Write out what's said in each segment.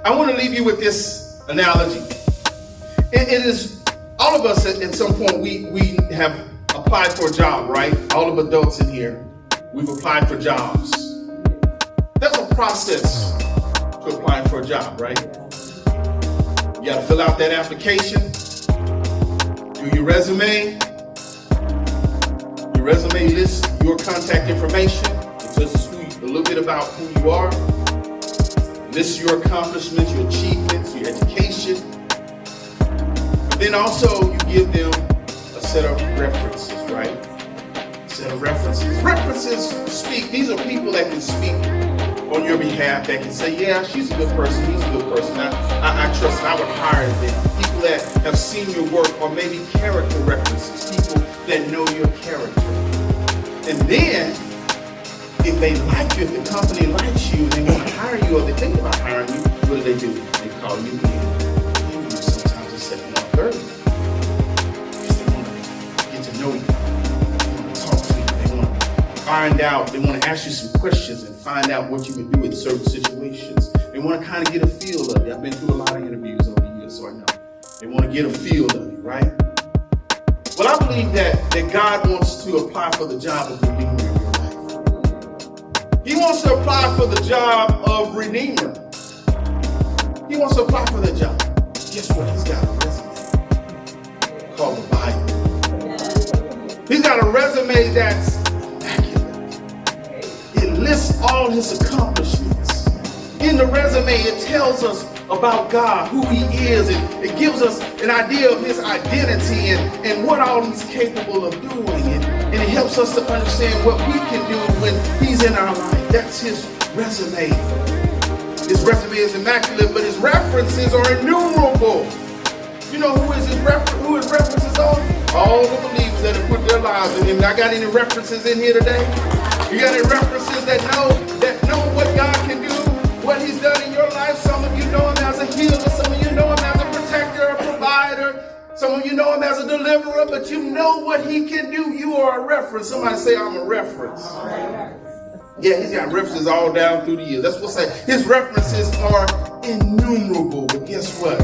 I want to leave you with this analogy. It is, all of us at some point, we have applied for a job, right? All of adults in here, we've applied for jobs. There's a process to applying for a job, right? You got to fill out that application, do your resume. Your resume lists your contact information. It tells us a little bit about who you are. Lists your accomplishments, your achievements, your education. But then also you give them a set of references, right? A set of references. References speak. These are people that can speak on your behalf, that can say, yeah, she's a good person, he's a good person. I trust and I would hire them. People that have seen your work, or maybe character references, people that know your character. And then, if they like you, if the company likes you, they want to hire you, or they think about hiring you, what do? They call you in. Sometimes it's 7:30. Because they want to get to know you. They want to talk to you. They want to find out. They want to ask you some questions and find out what you would do in certain situations. They want to kind of get a feel of you. I've been through a lot of interviews over the years, so I know. They want to get a feel of you, right? Well, I believe that God wants to apply for the job of Redeemer in your life. He wants to apply for the job of Redeemer. He wants to apply for the job. Guess what? He's got a resume called the Bible. He's got a resume that's immaculate. It lists all his accomplishments. In the resume, it tells us about God, who he is, and it gives us an idea of his identity and what all he's capable of doing. And it helps us to understand what we can do when he's in our life. That's his resume. His resume is immaculate, but his references are innumerable. You know who his references are? All the believers that have put their lives in him. I got any references in here today? You got any references that know what God can do, what he's done in your life? Some of you know him as a healer. Some of you know him as a protector, a provider. Some of you know him as a deliverer, but you know what he can do. You are a reference. Somebody say, I'm a reference. Yeah, he's got references all down through the years. That's what I say. His references are innumerable. But guess what?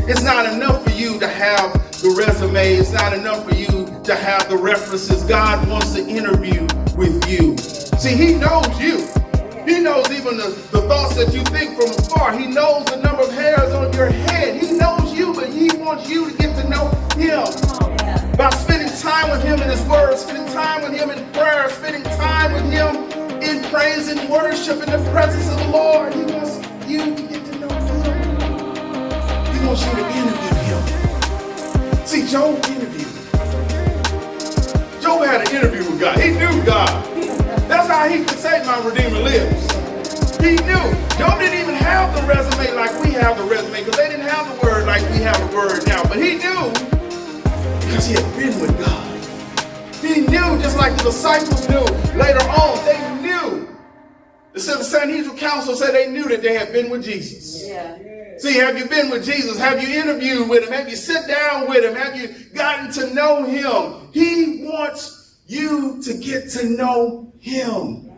It's not enough for you to have the resume. It's not enough for you to have the references. God wants to interview with you. See, he knows you. He knows even the thoughts that you think from afar. He knows the number of hairs on your head. He knows you, but he wants you to get to know him. By spending time with him in his word, spending time with him in prayer, spending time with him in praise and worship in the presence of the Lord. He wants you to get to know him. He wants you to interview him. See, Job interviewed. Job had an interview with God. He knew God. That's how he could say my Redeemer lives. He knew. Job didn't even have the resume like we have the resume, because they didn't have the word like we have the word now. But he knew, because he had been with God. He knew, just like the disciples knew later on. They knew. The Sanhedrin council said they knew that they had been with Jesus. Yeah. See, have you been with Jesus? Have you interviewed with him? Have you sit down with him? Have you gotten to know him? He wants you to get to know him.